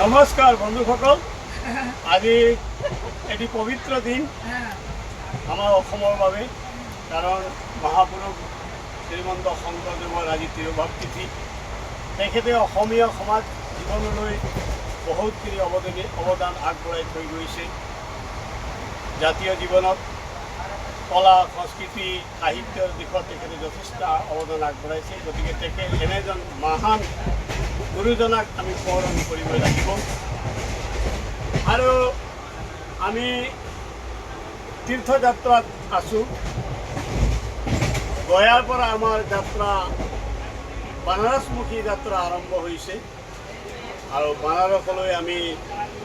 নমস্কাৰ বন্ধুসকল, আজি এটি পবিত্ৰ দিন আমাৰ অসমৰ বাবে। কাৰণ মহাপুৰুষ শ্ৰীমন্ত শংকৰদেৱৰ আজি তিৰুভাৱ তিথি। তেখেতে অসমীয়া সমাজ জীৱনলৈ বহুতখিনি অৱদান আগবঢ়াই থৈ গৈছে। জাতীয় জীৱনত কলা সংস্কৃতি সাহিত্যৰ দিশত তেখেতে যথেষ্ট অৱদান আগবঢ়াইছে। গতিকে তেখেত এনে এজন মহান গুৰুজনাক আমি সোঁৱৰণ কৰিব লাগিব। আৰু আমি তীৰ্থযাত্ৰাত আছোঁ। গয়াৰ পৰা আমাৰ যাত্ৰা বানাৰসমুখী যাত্ৰা আৰম্ভ হৈছে আৰু বানাৰসলৈ আমি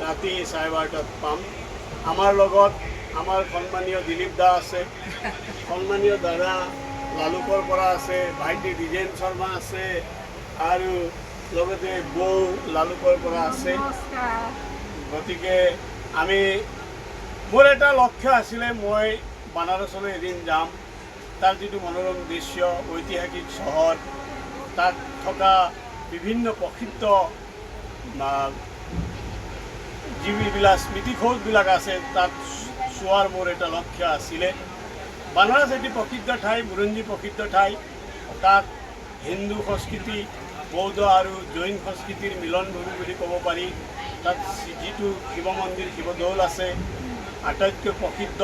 ৰাতি 12:30টাত পাম। আমাৰ লগত আমাৰ সন্মানীয় দিলীপ দা আছে, সন্মানীয় দাদা লালুকৰ পৰা আছে, ভাইটি দ্বিজেন শৰ্মা আছে আৰু লগতে বৌ লালুকৰ পৰা আছে। গতিকে মোৰ এটা লক্ষ্য আছিলে, মই বানাৰসলৈ এদিন যাম। তাৰ যিটো মনোৰম দৃশ্য, ঐতিহাসিক চহৰ, তাত থকা বিভিন্ন প্ৰসিদ্ধ যিবিলাক স্মৃতিসৌধবিলাক আছে, তাত চোৱাৰ মোৰ এটা লক্ষ্য আছিলে। বানাৰস এটি প্ৰসিদ্ধ ঠাই, বুৰঞ্জী প্ৰসিদ্ধ ঠাই। তাত হিন্দু সংস্কৃতি, বৌদ্ধ আৰু জৈন সংস্কৃতিৰ মিলনভূমি বুলি ক'ব পাৰি। তাত যিটো শিৱ মন্দিৰ, শিৱদৌল আছে, আটাইতকৈ প্ৰসিদ্ধ।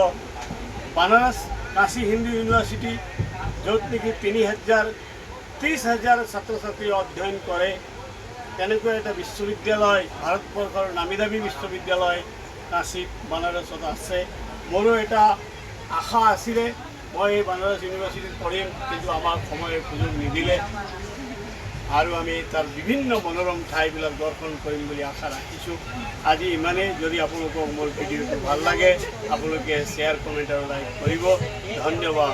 বানাৰস কাশী হিন্দু ইউনিভাৰ্চিটি, য'ত নেকি 30,000 ছাত্ৰ ছাত্ৰীয়ে অধ্যয়ন কৰে, তেনেকুৱা এটা বিশ্ববিদ্যালয়, ভাৰতবৰ্ষৰ নামী দামী বিশ্ববিদ্যালয় কাশীত বানাৰসত আছে। মোৰো এটা আশা আছিলে, মই এই বানাৰস ইউনিভাৰ্চিটিত পঢ়িম, কিন্তু আমাক সময়ৰ সুযোগ নিদিলে। আৰু আমি তাৰ বিভিন্ন মনোৰম ঠাইবিলাক দৰ্শন কৰিম বুলি আশা ৰাখিছোঁ। আজি ইমানেই। যদি আপোনালোকক মোৰ ভিডিঅ'টো ভাল লাগে, আপোনালোকে শ্বেয়াৰ, কমেণ্ট আৰু লাইক কৰিব। ধন্যবাদ।